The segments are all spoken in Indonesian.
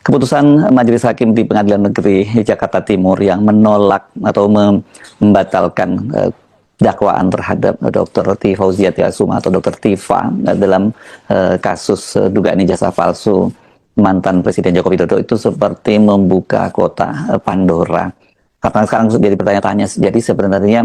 keputusan Majelis Hakim di Pengadilan Negeri Jakarta Timur yang menolak atau membatalkan dakwaan terhadap Dr. T. Fauziatia Suma atau Dr. Tifa dalam kasus dugaan ijazah palsu mantan Presiden Joko Widodo itu seperti membuka kota Pandora. Karena sekarang jadi pertanyaan-tanya, jadi sebenarnya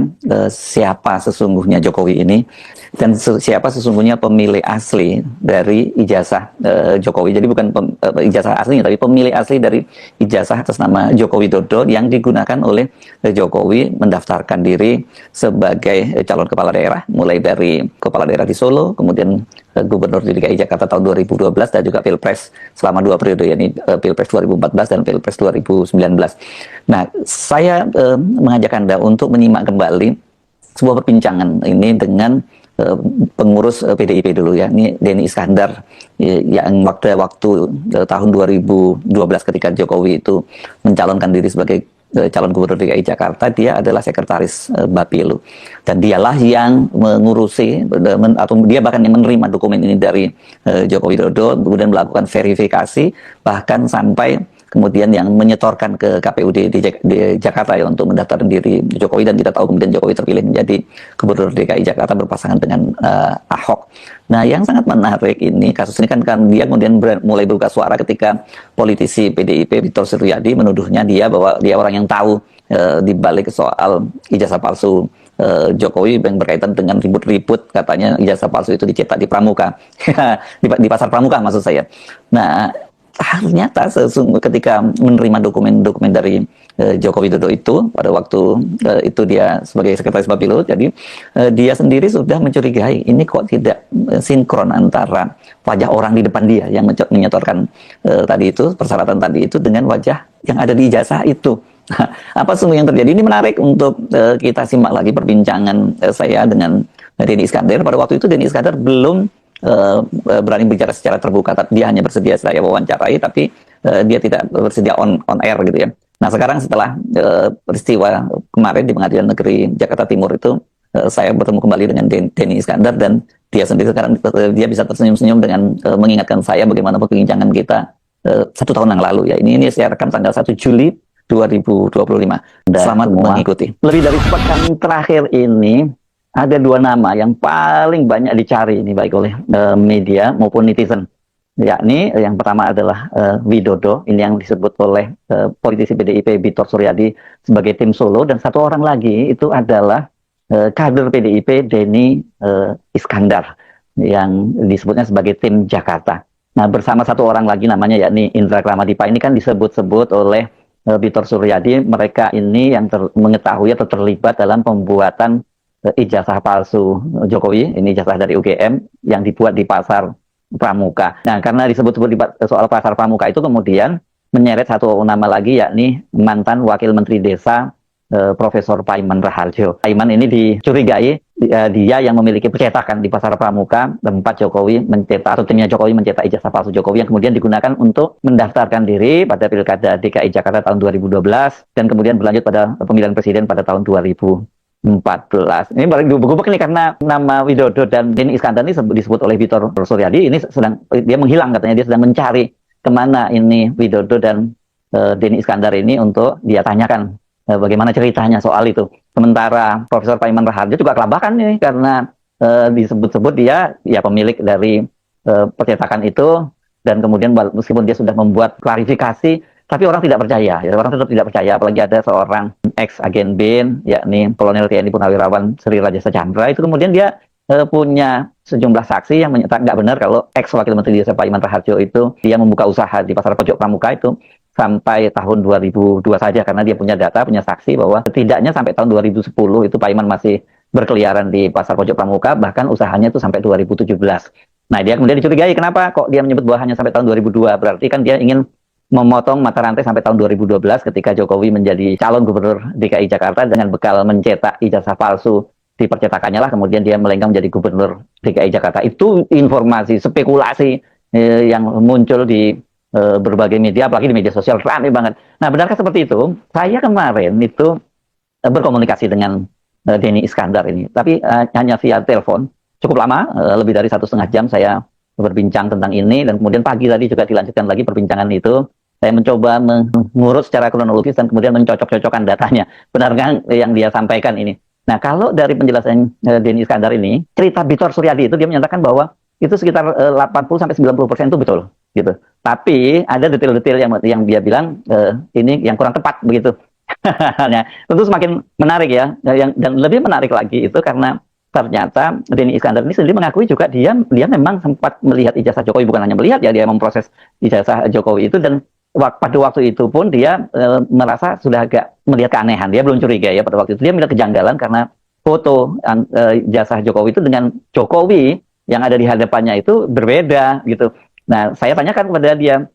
siapa sesungguhnya Jokowi ini dan siapa sesungguhnya pemilik asli dari ijazah Jokowi. Jadi bukan ijazah aslinya, tapi pemilik asli dari ijazah atas nama Joko Widodo yang digunakan oleh Jokowi mendaftarkan diri sebagai calon kepala daerah, mulai dari kepala daerah di Solo, kemudian Gubernur di DKI Jakarta tahun 2012 dan juga Pilpres selama 2 periode, yakni Pilpres 2014 dan Pilpres 2019. Nah, saya mengajak Anda untuk menyimak kembali sebuah perbincangan ini dengan pengurus PDIP dulu ya. Ini Denny Iskandar yang waktu tahun 2012 ketika Jokowi itu mencalonkan diri sebagai calon gubernur DKI Jakarta, dia adalah sekretaris Bapilu dan dialah yang mengurusi atau dia bahkan yang menerima dokumen ini dari Joko Widodo, kemudian melakukan verifikasi bahkan sampai kemudian yang menyetorkan ke KPUD di Jakarta ya untuk mendaftarkan diri Jokowi, dan kita tahu kemudian Jokowi terpilih menjadi gubernur DKI Jakarta berpasangan dengan Ahok. Nah, yang sangat menarik ini kasus ini kan dia kemudian mulai berbuka suara ketika politisi PDIP Victor Suryadi menuduhnya bahwa dia orang yang tahu di balik soal ijazah palsu Jokowi yang berkaitan dengan ribut-ribut katanya ijazah palsu itu dicetak di Pramuka di pasar Pramuka maksud saya. Nah, ternyata ketika menerima dokumen-dokumen dari Joko Widodo itu pada waktu itu dia sebagai sekretaris Bapilu, jadi dia sendiri sudah mencurigai ini kok tidak sinkron antara wajah orang di depan dia yang menyetorkan tadi itu persyaratan tadi itu dengan wajah yang ada di ijazah itu. Apa semua yang terjadi ini menarik untuk kita simak lagi perbincangan saya dengan Denny Iskandar. Pada waktu itu Denny Iskandar belum berani bicara secara terbuka, dia hanya bersedia saya wawancarai, tapi dia tidak bersedia on air gitu ya. Nah, sekarang setelah peristiwa kemarin di Pengadilan Negeri Jakarta Timur itu, saya bertemu kembali dengan Denny Iskandar dan dia sendiri sekarang dia bisa tersenyum-senyum dengan mengingatkan saya bagaimana perbincangan kita 1 tahun yang lalu ya. Ini saya rekam tanggal 1 Juli 2025. Selamat mengikuti. Lebih dari sepekan terakhir ini ada 2 nama yang paling banyak dicari ini baik oleh media maupun netizen. Yakni yang pertama adalah Widodo, ini yang disebut oleh politisi PDIP Victor Suryadi sebagai tim Solo, dan satu orang lagi itu adalah kader PDIP Denny Iskandar yang disebutnya sebagai tim Jakarta. Nah, bersama satu orang lagi namanya yakni Indra Kramadipa, ini kan disebut-sebut oleh Victor Suryadi, mereka ini yang mengetahui atau terlibat dalam pembuatan ijazah palsu Jokowi, ini ijazah dari UGM yang dibuat di pasar Pramuka. Nah, karena disebut-sebut soal pasar Pramuka itu kemudian menyeret satu nama lagi yakni mantan Wakil Menteri Desa Profesor Paiman Raharjo. Paiman ini dicurigai dia yang memiliki percetakan di pasar Pramuka tempat Jokowi mencetak atau timnya Jokowi mencetak ijazah palsu Jokowi yang kemudian digunakan untuk mendaftarkan diri pada Pilkada DKI Jakarta tahun 2012 dan kemudian berlanjut pada pemilihan presiden pada tahun 2014. Ini paling gubuk nih karena nama Widodo dan Denny Iskandar ini disebut oleh Victor Suryadi ini dia menghilang, katanya dia sedang mencari kemana ini Widodo dan Denny Iskandar ini untuk dia tanyakan bagaimana ceritanya soal itu. Sementara Profesor Paiman Raharjo juga kelabakan nih karena disebut-sebut dia ya pemilik dari percetakan itu, dan kemudian meskipun dia sudah membuat klarifikasi tapi orang tidak percaya, ya, orang tetap tidak percaya, apalagi ada seorang ex-agen BIN, yakni Kolonel TNI Purnawirawan Sri Rajasa Chandra, itu kemudian dia punya sejumlah saksi yang menyatakan nggak benar kalau ex-wakil Menteri Desa Paiman Raharjo itu dia membuka usaha di pasar pojok Pramuka itu sampai tahun 2002 saja, karena dia punya data, punya saksi bahwa setidaknya sampai tahun 2010 itu Paiman masih berkeliaran di pasar pojok Pramuka, bahkan usahanya itu sampai 2017. Nah, dia kemudian dicurigai kenapa kok dia menyebut bahwa hanya sampai tahun 2002, berarti kan dia ingin memotong mata rantai sampai tahun 2012 ketika Jokowi menjadi calon gubernur DKI Jakarta dengan bekal mencetak ijazah palsu di percetakannya lah, kemudian dia melenggang menjadi gubernur DKI Jakarta. Itu informasi, spekulasi yang muncul di berbagai media, apalagi di media sosial ramai banget. Nah, benarkah seperti itu? Saya kemarin itu berkomunikasi dengan Denny Iskandar ini, tapi hanya via telepon. Cukup lama, lebih dari 1,5 jam saya berbincang tentang ini, dan kemudian pagi tadi juga dilanjutkan lagi perbincangan itu Saya mencoba mengurus secara kronologis dan kemudian mencocok-cocokkan datanya. Benarkah yang dia sampaikan ini? Nah, kalau dari penjelasan Denny Iskandar ini, cerita Bitor Suryadi itu dia menyatakan bahwa itu sekitar 80-90% itu betul, gitu. Tapi ada detail-detail yang dia bilang ini yang kurang tepat begitu. Nah, tentu semakin menarik ya. Dan lebih menarik lagi itu karena ternyata Denny Iskandar ini sendiri mengakui juga dia memang sempat melihat ijazah Jokowi, bukan hanya melihat ya, dia memproses ijazah Jokowi itu, dan pada waktu itu pun dia merasa sudah agak melihat keanehan. Dia belum curiga ya pada waktu itu. Dia melihat kejanggalan karena foto ijazah Jokowi itu dengan Jokowi yang ada di hadapannya itu berbeda gitu. Nah, saya tanyakan kepada dia,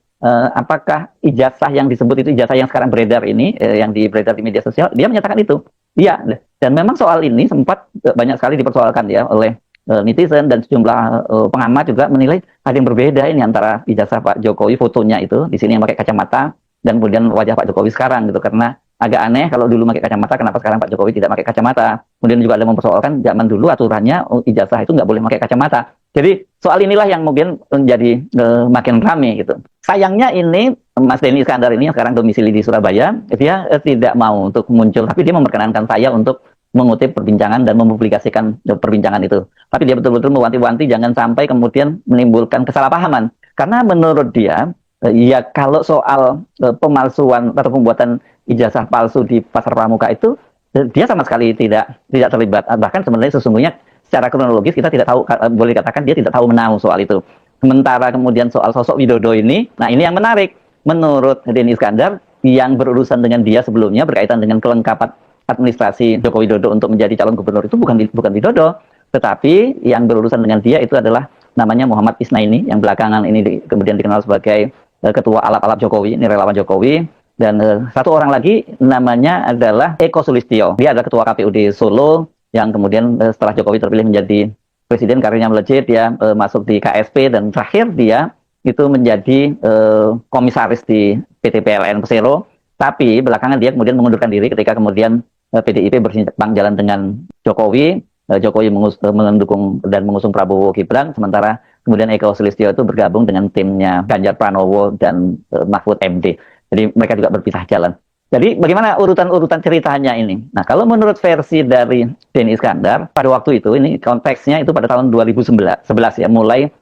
apakah ijazah yang disebut itu ijazah yang sekarang beredar ini, yang beredar di media sosial? Dia menyatakan itu. Iya, dan memang soal ini sempat banyak sekali dipersoalkan ya oleh netizen, dan sejumlah pengamat juga menilai ada yang berbeda ini antara ijazah Pak Jokowi fotonya itu di sini yang pakai kacamata dan kemudian wajah Pak Jokowi sekarang gitu, karena agak aneh kalau dulu pakai kacamata, kenapa sekarang Pak Jokowi tidak pakai kacamata. Kemudian juga ada mempersoalkan zaman dulu aturannya ijazah itu nggak boleh pakai kacamata. Jadi soal inilah yang mungkin menjadi makin rame gitu. Sayangnya ini Mas Denny Iskandar ini yang sekarang domisili di Surabaya, dia tidak mau untuk muncul, tapi dia memperkenankan saya untuk mengutip perbincangan dan mempublikasikan perbincangan itu. Tapi dia betul-betul mewanti-wanti jangan sampai kemudian menimbulkan kesalahpahaman. Karena menurut dia, ya kalau soal pemalsuan atau pembuatan ijazah palsu di Pasar Pramuka itu, dia sama sekali tidak terlibat. Bahkan sebenarnya sesungguhnya secara kronologis kita tidak tahu, boleh dikatakan dia tidak tahu menahu soal itu. Sementara kemudian soal sosok Widodo ini, nah ini yang menarik. Menurut Denny Iskandar, yang berurusan dengan dia sebelumnya berkaitan dengan kelengkapan administrasi Joko Widodo untuk menjadi calon gubernur itu bukan Widodo, tetapi yang berurusan dengan dia itu adalah namanya Muhammad Isnaini, yang belakangan ini kemudian dikenal sebagai ketua alap-alap Jokowi, ini relawan Jokowi. Dan satu orang lagi namanya adalah Eko Sulistyo, dia adalah ketua KPUD Solo, yang kemudian setelah Jokowi terpilih menjadi presiden karirnya melejit, dia masuk di KSP, dan terakhir dia itu menjadi komisaris di PT PLN Persero. Tapi belakangan dia kemudian mengundurkan diri ketika kemudian PDIP bersimpang jalan dengan Jokowi. Jokowi mendukung dan mengusung Prabowo Gibran, sementara kemudian Eko Sulistyo itu bergabung dengan timnya Ganjar Pranowo dan Mahfud MD. Jadi mereka juga berpisah jalan. Jadi bagaimana urutan-urutan ceritanya ini? Nah, kalau menurut versi dari Denny Iskandar, pada waktu itu, ini konteksnya itu pada tahun 2011 ya, mulai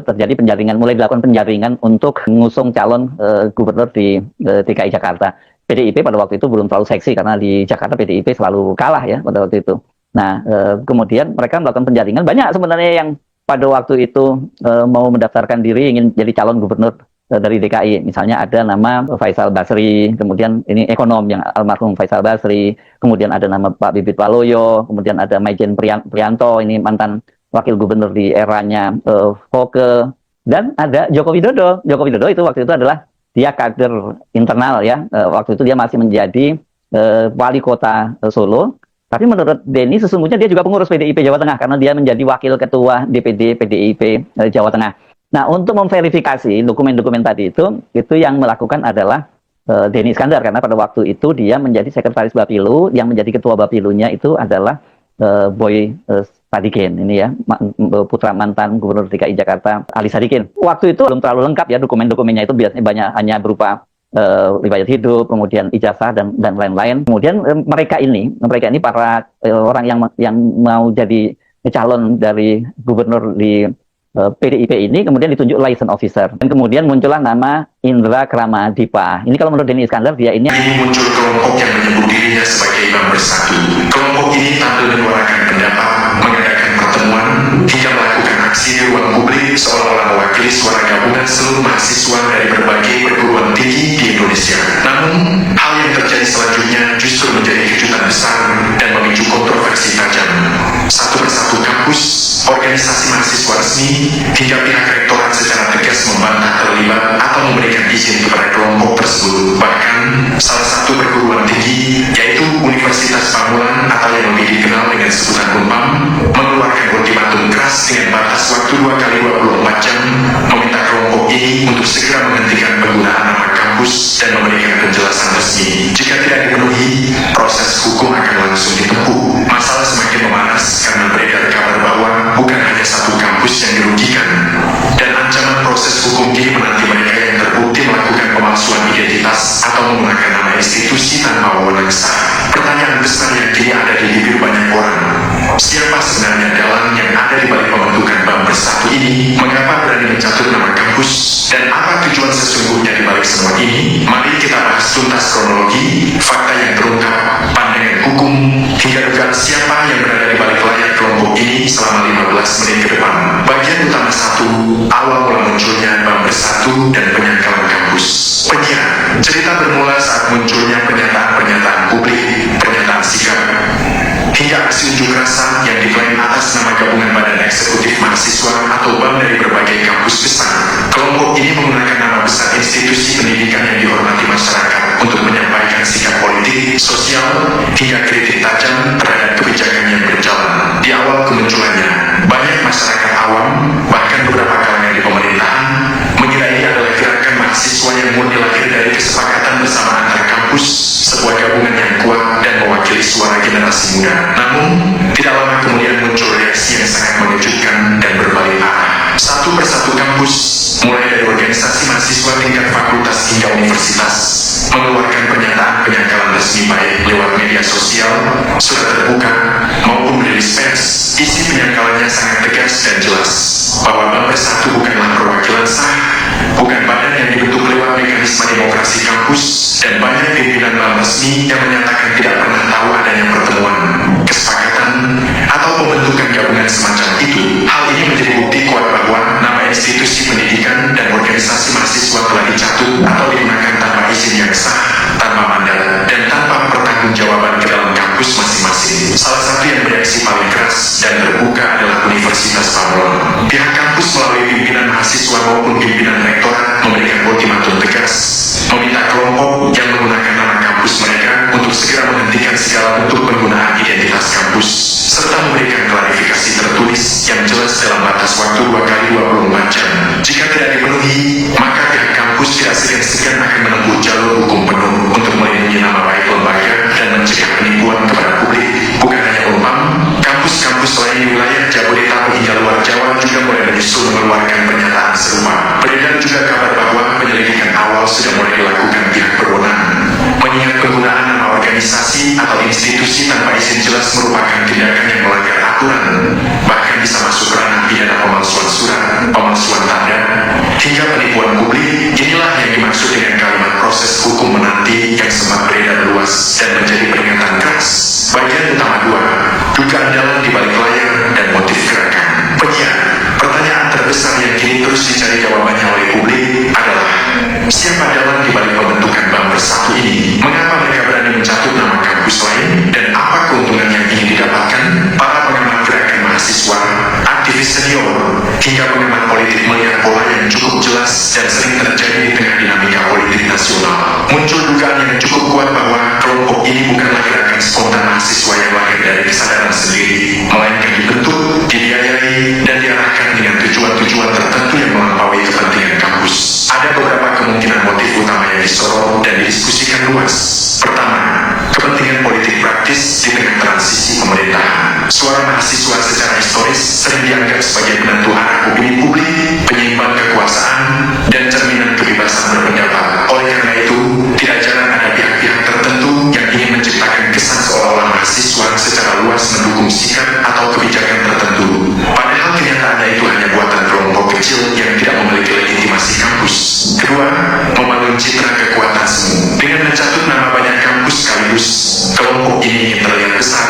terjadi penjaringan, mulai dilakukan penjaringan untuk mengusung calon gubernur di DKI Jakarta. PDIP pada waktu itu belum terlalu seksi karena di Jakarta PDIP selalu kalah ya pada waktu itu. Nah, kemudian mereka melakukan penjaringan. Banyak sebenarnya yang pada waktu itu mau mendaftarkan diri ingin jadi calon gubernur dari DKI. Misalnya ada nama Faisal Basri, kemudian ini ekonom yang almarhum Faisal Basri, kemudian ada nama Pak Bibit Waluyo, kemudian ada Maijen Priyanto, ini mantan wakil gubernur di eranya Foke, dan ada Joko Widodo. Joko Widodo itu waktu itu adalah dia kader internal ya, waktu itu dia masih menjadi wali kota Solo. Tapi menurut Denny sesungguhnya dia juga pengurus PDIP Jawa Tengah karena dia menjadi wakil ketua DPD PDIP Jawa Tengah. Nah, untuk memverifikasi dokumen-dokumen tadi itu yang melakukan adalah Denny Iskandar, karena pada waktu itu dia menjadi sekretaris Bapilu, yang menjadi ketua Bapilunya itu adalah Boy Sadikin, ini ya, putra mantan Gubernur DKI Jakarta Ali Sadikin. Waktu itu belum terlalu lengkap ya dokumen-dokumennya, itu biasanya banyak hanya berupa riwayat hidup, kemudian ijazah dan lain-lain. Kemudian mereka ini para orang yang mau jadi calon dari gubernur di PDIP ini kemudian ditunjuk license officer, dan kemudian muncullah nama Indra Kramadipa. Ini kalau menurut Denny Iskandar, dia ini muncul kelompok yang menyebut dirinya sebagai Imam Bersatu. Kelompok ini tampil menyuarakan pendapat, mengadakan pertemuan, hingga melakukan aksi di ruang publik seolah-olah mewakili suara gabungan seluruh mahasiswa dari berbagai perguruan tinggi di Indonesia. Namun, hal yang terjadi selanjutnya justru menjadi kejutan besar dan memicu kontroversi tajam. Satu persatu kampus, organisasi mahasiswa resmi, hingga pihak rektorat secara tegas membantah terlibat atau memberikan izin kepada kelompok tersebut. Bahkan, salah satu perguruan tinggi, yaitu Universitas Pamulang atau yang lebih dikenal dengan sebutan Unpam, mengeluarkan ultimatum keras dengan batas waktu 2 kali 24 jam, meminta kelompok ini untuk segera menghentikan penggunaan nama kampus dan memberikan penjelasan resmi. Jika tidak dipenuhi, proses hukum akan langsung ditempuh. Masalah semakin memanas karena beredar kabar bahwa bukan hanya satu kampus yang dirugikan, dan ancaman proses hukum ini menanti mereka yang terbukti melakukan pemalsuan identitas atau menggunakan nama institusi tanpa wewenang sah. Pertanyaan besar yang kini ada di bibir banyak orang, siapa sebenarnya dalang yang ada di balik pembentukan BAM Bersatu ini? Mengapa berani mencatut nama kampus? Dan apa tujuan sesungguhnya di balik semua ini? Mari kita bahas tuntas kronologi, fakta yang terungkap, pandangan hukum, hingga dugaan siapa yang berada di balik layar kelompok ini selama 15 menit ke depan. Bagian utama 1, awal mula munculnya BAM Bersatu dan penyangkalan kampus. Penyiar, cerita bermula saat munculnya pernyataan-pernyataan publik, pernyataan sikap, hingga aksi unjuk rasa yang diklaim atas nama gabungan Badan Eksekutif Mahasiswa atau BAM dari berbagai kampus besar. Kelompok ini menggunakan nama besar institusi pendidikan yang dihormati masyarakat untuk menyampaikan sikap politik, sosial, hingga kritik tajam terhadap kebijakan yang berjalan. Di awal kemunculannya, banyak masyarakat awam, bahkan beberapa kalangan di pemerintahan, mengira ini adalah gerakan mahasiswa yang murni lahir dari kesepakatan bersama antar kampus, sebuah gabungan yang kuat dan mewakili suara generasi muda. Namun, tidak lama kemudian muncul reaksi yang sangat mengejutkan dan berbalik arah. Satu persatu kampus, mulai dari organisasi mahasiswa tingkat fakultas hingga universitas, mengeluarkan pernyataan penyangkalan resmi baik lewat media sosial, surat terbuka, maupun rilis pers. Isi penyangkalannya sangat tegas dan jelas, bahwa BAM Bersatu bukanlah perwakilan sah, bukan badan yang dibentuk lewat mekanisme demokrasi kampus, dan banyak pimpinan BAM resmi yang menyatakan tidak pernah tahu adanya pertemuan, kesepakatan, atau pembentukan gabungan semacam itu. Hal ini menjadi bukti kuat bahwa nama institusi pendidikan dan organisasi mahasiswa telah dicatut atau digunakan tanpa izin yang sah, tanpa mandat, dan tanpa pertanggungjawaban ke dalam kampus masing-masing. Salah satu yang bereaksi paling keras dan terbuka adalah Universitas Pamulang. Pihak kampus melalui pimpinan mahasiswa maupun pimpinan rektorat memberikan ultimatum tegas, meminta kelompok yang menggunakan nama kampus mereka untuk segera menghentikan segala bentuk penggunaan identitas kampus, serta memberikan klarifikasi tertulis yang jelas dalam batas waktu 2x24 jam. Jika tidak dipenuhi, maka pihak kampus tidak segan-segan akan menempuh jalur hukum penuh untuk melindungi nama baik lembaga dan mencegah penipuan kepada publik. Bukan hanya Unpam, kampus-kampus lain di wilayah Jabodetabek hingga luar Jawa juga mulai menyusul mengeluarkan pernyataan serupa. Beredar juga kabar bahwa penyelidikan awal sudah mulai dilakukan pihak berwenang, mengingat penggunaan nama organisasi atau institusi tanpa izin jelas merupakan tindakan yang melanggar aturan, bahkan bisa masuk ranah pidana pemalsuan surat, pemalsuan tanda, hingga penipuan publik. Inilah yang dimaksud dengan kalimat proses hukum menanti yang sempat beredar luas dan menjadi peringatan keras. Bagian utama 2, dugaan dalang di balik layar dan motif gerakan. Penyiar, pertanyaan terbesar yang kini terus dicari jawabannya oleh publik adalah, siapa dalang di balik pembentukan BAM Bersatu ini? Mengapa mereka berani mencatut nama kampus lain? Dan apa keuntungan yang ingin didapatkan? Para pengamat gerakan mahasiswa, aktivis senior, hingga pengamat politik melihat pola yang cukup jelas dan sering terjadi di tengah dinamika politik nasional. Muncul dugaan yang cukup kuat bahwa kelompok ini bukanlah gerakan spontan mahasiswa yang lahir dari kesadaran sendiri, melainkan dibentuk, dibiayai, dan diarahkan dengan tujuan-tujuan tertentu yang melampaui kepentingan kampus. Ada beberapa kemungkinan motif utama yang disorot dan didiskusikan luas. Pertama, kepentingan politik praktis di tengah transisi pemerintahan. Suara mahasiswa secara historis sering dianggap sebagai penentu arah opini publik, penyeimbang kekuasaan, dan cerminan kebebasan berpendapat. Oleh karena itu, tidak jarang ada pihak-pihak tertentu yang ingin menciptakan kesan seolah-olah mahasiswa secara luas mendukung sikap atau kebijakan tertentu. Padahal kenyataannya itu hanya buatan kelompok kecil yang tidak memiliki legitimasi kampus. Kedua, membangun citra kekuatan semu. Dengan mencatut nama banyak kampus sekaligus, kelompok ini ingin terlihat besar,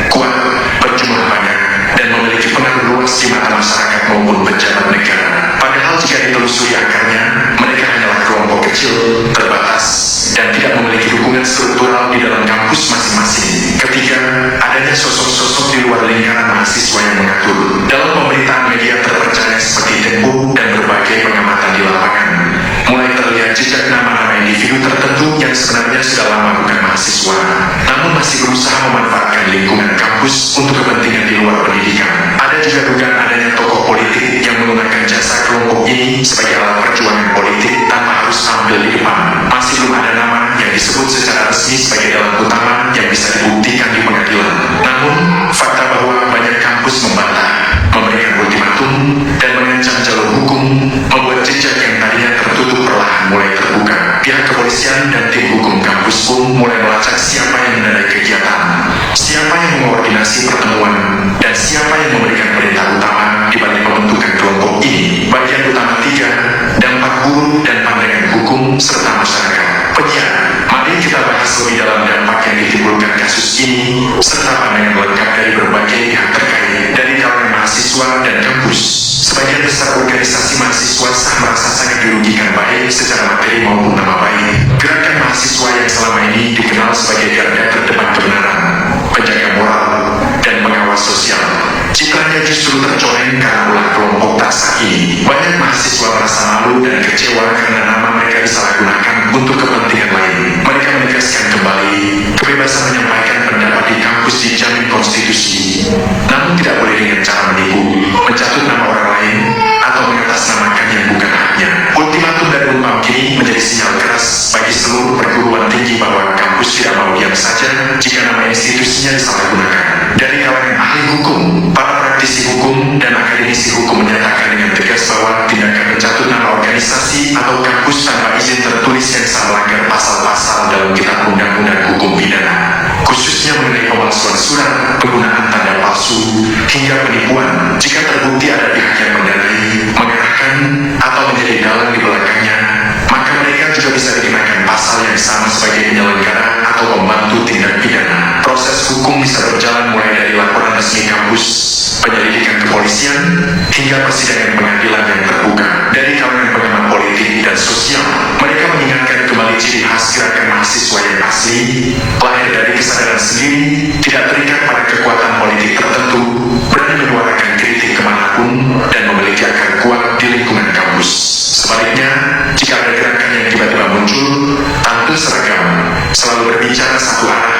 kuat, berjumlah banyak, dan memiliki pengaruh luas di mata masyarakat maupun pejabat negara. Padahal jika ditelusuri akarnya, mereka hanyalah kelompok kecil, terbatas, dan tidak memiliki dukungan struktural di dalam kampus masing-masing. Ketiga, adanya sosok-sosok di luar lingkaran mahasiswa yang mengatur. Dalam pemberitaan media terpercaya seperti Tempo dan berbagai pengamatan di lapangan, mulai terlihat jejak nama-nama individu tertentu yang sebenarnya sudah lama bukan mahasiswa, namun masih berusaha memanfaatkan lingkungan kampus untuk kepentingan di luar pendidikan. Ada juga dugaan adanya tokoh politik yang menggunakan jasa kelompok ini sebagai alat perjuangan politik tanpa harus tampil di depan. Masih belum ada nama yang disebut secara resmi sebagai dalang utama yang bisa dibuktikan di pengadilan. Namun, fakta bahwa banyak kampus membantah, memberikan ultimatum, dan mengancam jalur hukum membuat jejak yang tadinya tertutup perlahan mulai terbuka. Pihak kepolisian kepolisian dan tim hukum kampus pun mulai melacak siapa yang mendanai kegiatan, siapa yang mengkoordinasi pertemuan, dan siapa yang memberikan perintah utama di balik pembentukan kelompok ini. Bagian utama 3, dampak buruk dan pandangan hukum serta masyarakat. Penyiar, mari kita bahas lebih dalam dampak yang ditimbulkan kasus ini serta pandangan lengkap dari berbagai pihak terkait dari kalangan mahasiswa dan kampus. Sebagian besar organisasi mahasiswa merasa sangat dirugikan baik secara materi maupun nama baik. Gerakan mahasiswa yang selama ini dikenal sebagai garda terdepan kebenaran, penjaga moral, dan pengawas sosial, citranya justru tercoreng karena ulah kelompok taksa ini. Banyak mahasiswa merasa malu dan kecewa karena nama mereka disalahgunakan untuk kepentingan lain. Mereka menegaskan kembali kebebasan menyampaikan pendapat di kampus dijamin konstitusi, namun tidak boleh dengan cara menipu, mencatut nama orang lain, atau mengatasnamakan yang bukan haknya. Ultimatum dari Unpam kini menjadi sinyal keras bagi seluruh perguruan tinggi bahwa kampus tidak mau diam saja jika nama institusinya disalahgunakan. Dari kalangan ahli hukum, para praktisi hukum, dan akademisi hukum menyatakan dengan tegas bahwa tindakan mencatut nama organisasi atau kampus tanpa izin tertulis yang melanggar pasal-pasal dalam kitab undang-undang hukum pidana, khususnya mengenai pemalsuan surat, penggunaan tanda palsu, hingga penipuan. Jika terbukti ada pihak yang mendanai, mengarahkan, atau menjadi dalang di belakangnya, maka mereka juga bisa dikenakan pasal yang sama sebagai penyelenggara atau pembantu tindak pidana. Proses hukum bisa berjalan mulai dari laporan resmi kampus, penyelidikan kepolisian, hingga persidangan pengadilan yang terbuka. Dari kalangan pengamat politik dan sosial, mereka mengingatkan kembali ciri khas gerakan mahasiswa yang asli, lahir dari kesadaran sendiri, tidak terikat pada kekuatan politik tertentu, berani menyuarakan kritik kemanapun, dan memiliki akar kuat di lingkungan kampus. Sebaliknya, jika ada gerakan yang tiba-tiba muncul, tampil seragam, selalu berbicara satu arah,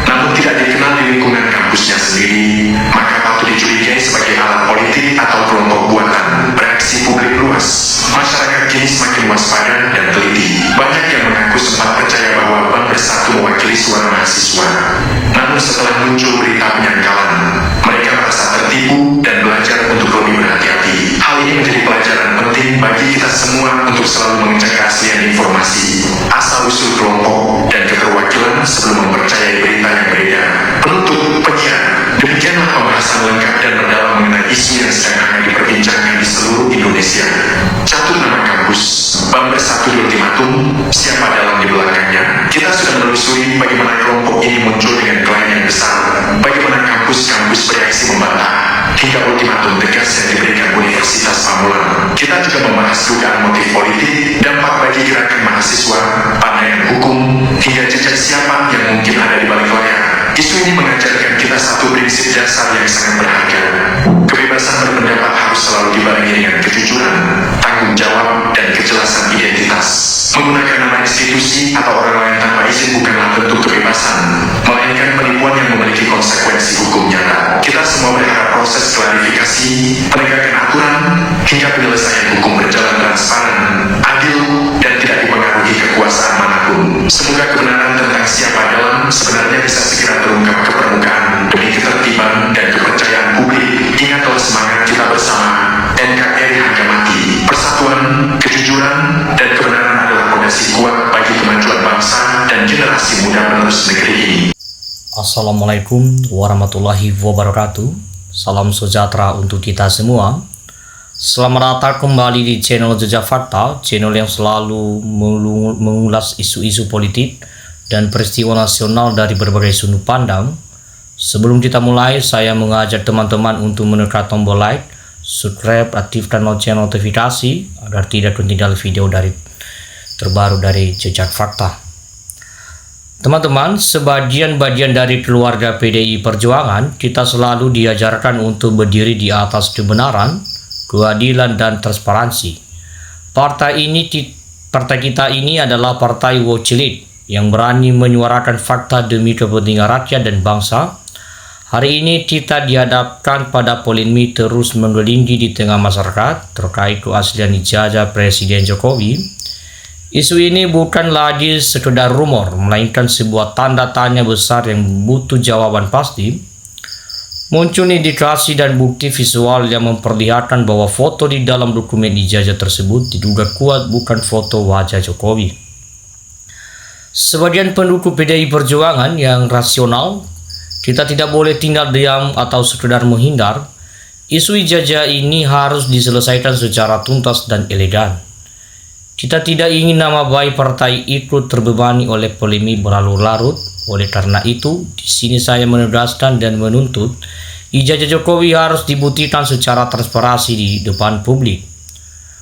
namun tidak dikenal di lingkungan kampusnya sendiri, maka patut dicurigai sebagai alat politik atau kelompok buatan. Reaksi publik luas, masyarakat kini semakin waspada dan teliti. Banyak yang mengaku sempat percaya bahwa Bank Bersatu mewakili suara mahasiswa, namun setelah muncul berita penyangkalan, mereka merasa tertipu dan belajar untuk lebih berhati-hati. Hal ini menjadi pelajaran penting bagi kita semua untuk selalu mengecek keaslian informasi, asal-usul kelompok, dan keterwakilan sebelum mempercayai berita yang beredar. Penutup, penyiar, demikianlah pembahasan lengkap dan mendalam mengenai isu yang sedang hangat diperbincangkan di seluruh Indonesia. Catut nama kampus, Bank Bersatu ultimatum, siapa dalang di belakangnya. Kita sudah menelusuri bagaimana kelompok ini muncul dengan klaim yang besar, bagaimana kampus-kampus bereaksi membantah, hingga ultimatum tegas yang diberikan Universitas Pamulang. Kita juga membahas dugaan motif politik, dampak bagi gerakan mahasiswa, pandangan hukum, hingga jejak siapa yang mungkin ada di balik layar. Isu ini mengajarkan kita satu prinsip dasar yang sangat berharga. Kebebasan berpendapat harus selalu dibarengi dengan kejujuran, tanggung jawab, dan kejelasan identitas. Menggunakan nama institusi atau orang lain tanpa izin bukanlah bentuk kebebasan, melainkan penipuan yang memiliki konsekuensi hukum nyata. Kita semua berharap proses klarifikasi, penegakan aturan, hingga penyelesaian hukum berjalan transparan, adil, dan tidak dipengaruhi kekuasaan manapun. Semoga kebenaran tentang siapa dalang sebenarnya bisa segera terungkap ke permukaan demi ketertiban dan kepercayaan publik. Ingatlah semangat kita bersama, NKRI harga mati. Persatuan, kejujuran, dan kebenaran adalah fondasi kuat bagi kemajuan bangsa dan generasi muda penerus negeri ini. Assalamualaikum warahmatullahi wabarakatuh. Salam sejahtera untuk kita semua. Selamat datang kembali di channel Jejak Fakta, channel yang selalu mengulas isu-isu politik dan peristiwa nasional dari berbagai sudut pandang. Sebelum kita mulai, saya mengajak teman-teman untuk menekan tombol like, subscribe, aktifkan lonceng notifikasi agar tidak ketinggalan video terbaru dari Jejak Fakta. Teman-teman, sebagian bagian dari keluarga PDI Perjuangan, kita selalu diajarkan untuk berdiri di atas kebenaran, keadilan, dan transparansi. Partai kita ini adalah partai Wocelit yang berani menyuarakan fakta demi kepentingan rakyat dan bangsa. Hari ini kita dihadapkan pada polemik terus menggelinding di tengah masyarakat terkait keaslian ijazah Presiden Jokowi. Isu ini bukan lagi sekedar rumor, melainkan sebuah tanda tanya besar yang butuh jawaban pasti. Muncul indikasi dan bukti visual yang memperlihatkan bahwa foto di dalam dokumen ijazah tersebut diduga kuat bukan foto wajah Jokowi. Sebagian pendukung PDI Perjuangan yang rasional, kita tidak boleh tinggal diam atau sekedar menghindar. Isu ijazah ini harus diselesaikan secara tuntas dan elegan. Kita tidak ingin nama baik partai ikut terbebani oleh polemik berlarut-larut. Oleh karena itu, di sini saya menegaskan dan menuntut ijazah Jokowi harus dibuktikan secara transparansi di depan publik.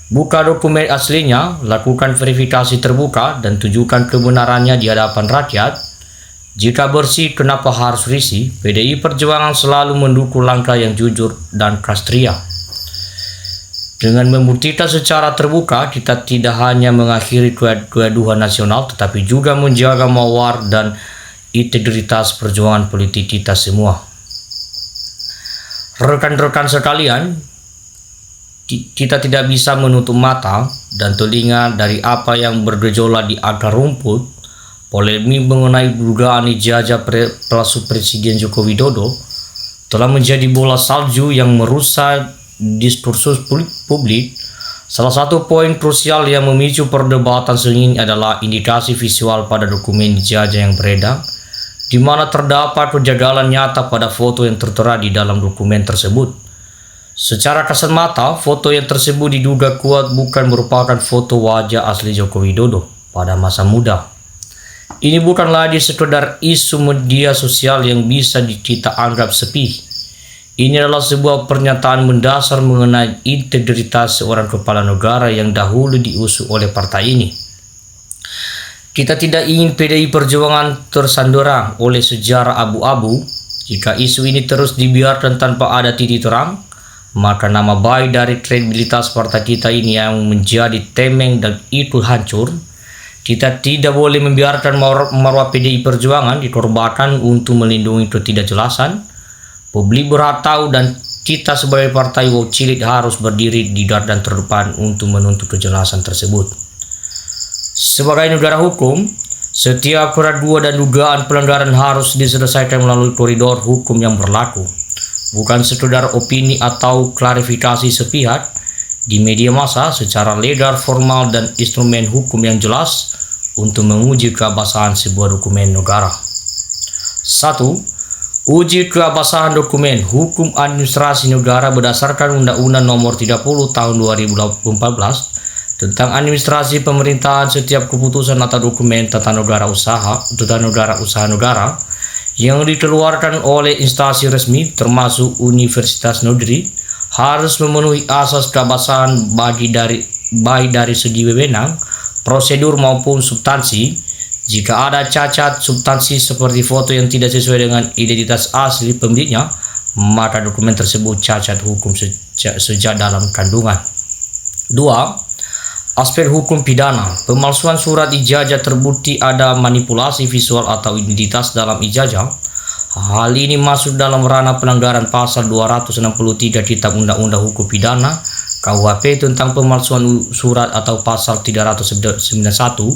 Buka dokumen aslinya, lakukan verifikasi terbuka, dan tunjukkan kebenarannya di hadapan rakyat. Jika bersih, kenapa harus risih? PDI Perjuangan selalu mendukung langkah yang jujur dan kesatria. Dengan membuktikan secara terbuka, kita tidak hanya mengakhiri kegaduhan nasional, tetapi juga menjaga mawar dan integritas perjuangan politik kita semua. Rekan-rekan sekalian, kita tidak bisa menutup mata dan telinga dari apa yang bergejolak di akar rumput. Polemik mengenai dugaan ijazah palsu Presiden Joko Widodo telah menjadi bola salju yang merusak diskursus publik. Salah satu poin krusial yang memicu perdebatan ini adalah indikasi visual pada dokumen ijazah yang beredar, di mana terdapat kejanggalan nyata pada foto yang tertera di dalam dokumen tersebut. Secara kasat mata, foto yang tersebut diduga kuat bukan merupakan foto wajah asli Joko Widodo pada masa muda. Ini bukan lagi sekedar isu media sosial yang bisa kita anggap sepi. Ini adalah sebuah pernyataan mendasar mengenai integritas seorang kepala negara yang dahulu diusung oleh partai ini. Kita tidak ingin PDI Perjuangan tersandera oleh sejarah abu-abu. Jika isu ini terus dibiarkan tanpa ada titik terang, maka nama baik dari kredibilitas partai kita ini yang menjadi temeng dan ikut hancur. Kita tidak boleh membiarkan marwah PDI Perjuangan dikorbankan untuk melindungi ketidakjelasan. Publik berhak tahu dan kita sebagai partai cilik harus berdiri di garda terdepan untuk menuntut kejelasan tersebut. Sebagai negara hukum, setiap keraguan dan dugaan pelanggaran harus diselesaikan melalui koridor hukum yang berlaku, bukan sekedar opini atau klarifikasi sepihak di media massa. Secara legal, formal, dan instrumen hukum yang jelas untuk menguji keabsahan sebuah dokumen negara. 1. Uji keabsahan dokumen hukum administrasi negara berdasarkan Undang-Undang Nomor 30 Tahun 2014 tentang administrasi pemerintahan. Setiap keputusan atau dokumen tata negara usaha negara yang dikeluarkan oleh instansi resmi termasuk universitas negeri harus memenuhi asas keabsahan baik dari segi wewenang, prosedur maupun substansi. Jika ada cacat substansi seperti foto yang tidak sesuai dengan identitas asli pemiliknya, maka dokumen tersebut cacat hukum sejak dalam kandungan. 2. Aspek hukum pidana. Pemalsuan surat ijazah terbukti ada manipulasi visual atau identitas dalam ijazah. Hal ini masuk dalam ranah pelanggaran pasal 263 Kitab Undang-Undang Hukum Pidana KUHP tentang pemalsuan surat atau pasal 391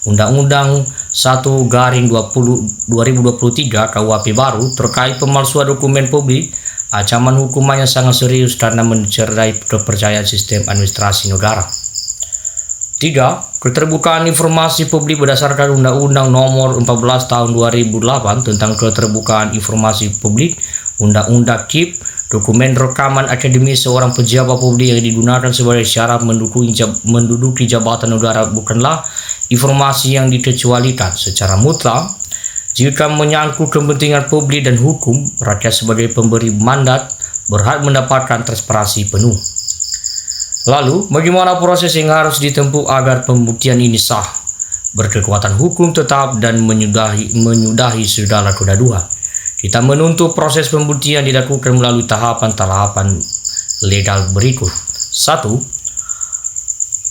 Undang-Undang 1/2023 KUHP baru terkait pemalsuan dokumen publik. Ancaman hukumannya sangat serius karena mencederai kepercayaan sistem administrasi negara. 3. Keterbukaan informasi publik berdasarkan Undang-Undang Nomor 14 Tahun 2008 tentang keterbukaan informasi publik, Undang-Undang KIP. Dokumen rekaman akademis seorang pejabat publik yang digunakan sebagai syarat menduduki jabatan negara bukanlah informasi yang dikecualikan secara mutlak. Jika menyangkut kepentingan publik dan hukum, rakyat sebagai pemberi mandat berhak mendapatkan transparansi penuh. Lalu, bagaimana proses yang harus ditempuh agar pembuktian ini sah, berkekuatan hukum tetap, dan menyudahi segala kegaduhan? Kita menuntut proses pembuktian dilakukan melalui tahapan-tahapan legal berikut. 1.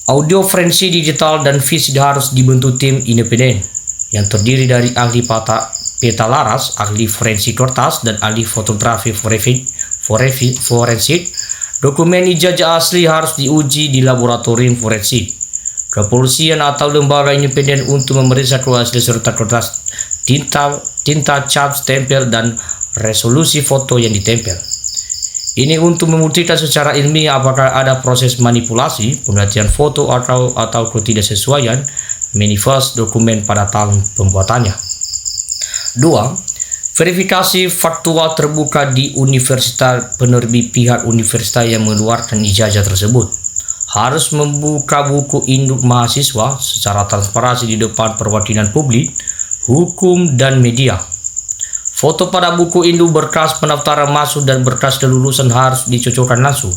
Audio forensik digital dan fisik harus dibentuk tim independen yang terdiri dari ahli peta laras, ahli forensik kertas, dan ahli fotografi forensik. Dokumen ijazah asli harus diuji di laboratorium forensik, kepolisian atau lembaga independen untuk memeriksa keaslian serta kertas, tinta cap, stempel, dan resolusi foto yang ditempel. Ini untuk membuktikan secara ilmiah apakah ada proses manipulasi, penggantian foto atau ketidaksesuaian manifest dokumen pada tahun pembuatannya. 2. Verifikasi faktual terbuka di universitas. Penerbit pihak universitas yang mengeluarkan ijazah tersebut harus membuka buku induk mahasiswa secara transparansi di depan perwakilan publik, hukum, dan media. Foto pada buku induk, berkas pendaftaran masuk, dan berkas kelulusan harus dicocokkan langsung.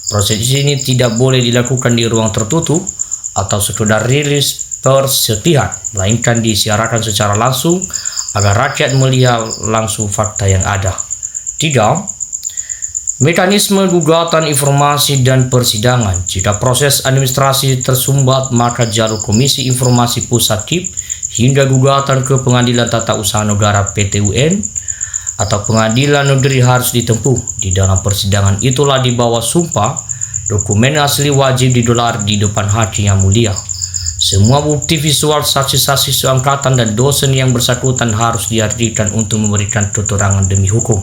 Proses ini tidak boleh dilakukan di ruang tertutup atau sekedar rilis persepihak, melainkan disiarkan secara langsung agar rakyat melihat langsung fakta yang ada. 3. Mekanisme gugatan informasi dan persidangan. Jika proses administrasi tersumbat, maka jalur Komisi Informasi Pusat KIP hingga gugatan ke Pengadilan Tata Usaha Negara (PT-UN) atau Pengadilan Negeri harus ditempuh. Di dalam persidangan itulah di bawah sumpah, dokumen asli wajib digelar di depan hakim yang mulia. Semua bukti visual, saksi-saksi seangkatan, dan dosen yang bersangkutan harus dihadirkan untuk memberikan keterangan demi hukum.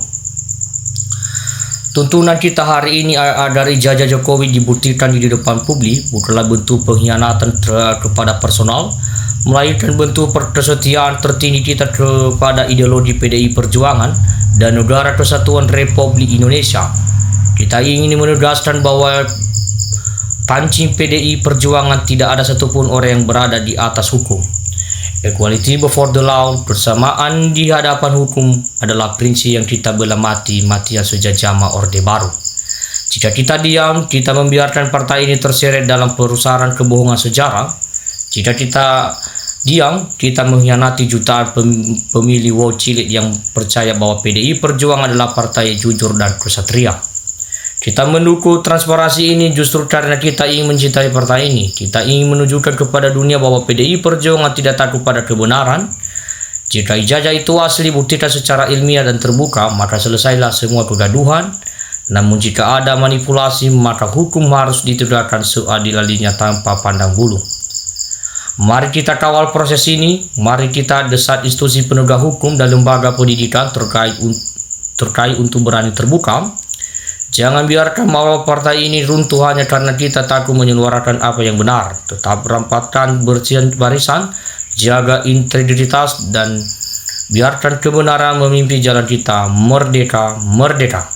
Tuntunan kita hari ini dari ijazah Jokowi dibuktikan di depan publik bukanlah bentuk pengkhianatan kepada personal, melainkan bentuk kesetiaan tertinggi kita kepada ideologi PDI Perjuangan dan Negara Kesatuan Republik Indonesia. Kita ingin menegaskan bahwa pancing PDI Perjuangan tidak ada satupun orang yang berada di atas hukum. Equality before the law, bersamaan di hadapan hukum, adalah prinsip yang kita bela mati-matian sejak zaman Orde Baru. Jika kita diam, kita membiarkan partai ini terseret dalam perusahaan kebohongan sejarah. Jika kita diam, kita mengkhianati jutaan pemilih cilik yang percaya bahwa PDI Perjuangan adalah partai jujur dan kesatria. Kita mendukung transparansi ini justru karena kita ingin mencintai partai ini. Kita ingin menunjukkan kepada dunia bahwa PDI Perjuangan tidak takut pada kebenaran. Jika ijazah itu asli, buktikan secara ilmiah dan terbuka, maka selesailah semua kegaduhan. Namun jika ada manipulasi, maka hukum harus ditegakkan seadil-adilnya tanpa pandang bulu. Mari kita kawal proses ini. Mari kita desak institusi penegak hukum dan lembaga pendidikan terkait untuk berani terbuka. Jangan biarkan bahwa partai ini runtuh hanya karena kita takut menyuarakan apa yang benar. Tetap rampatkan barisan, jaga integritas, dan biarkan kebenaran memimpin jalan kita. Merdeka, merdeka.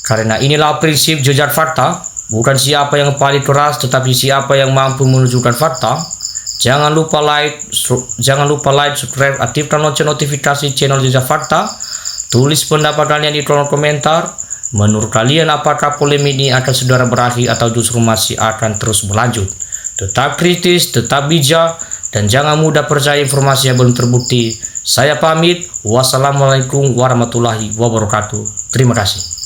Karena inilah prinsip jejak fakta, bukan siapa yang paling keras, tetapi siapa yang mampu menunjukkan fakta. Jangan lupa like, subscribe, aktifkan lonceng notifikasi channel Jejak Fakta. Tulis pendapat kalian di kolom komentar. Menurut kalian, apakah polemik ini akan segera berakhir atau justru masih akan terus berlanjut? Tetap kritis, tetap bijak, dan jangan mudah percaya informasi yang belum terbukti. Saya pamit. Wassalamualaikum warahmatullahi wabarakatuh. Terima kasih.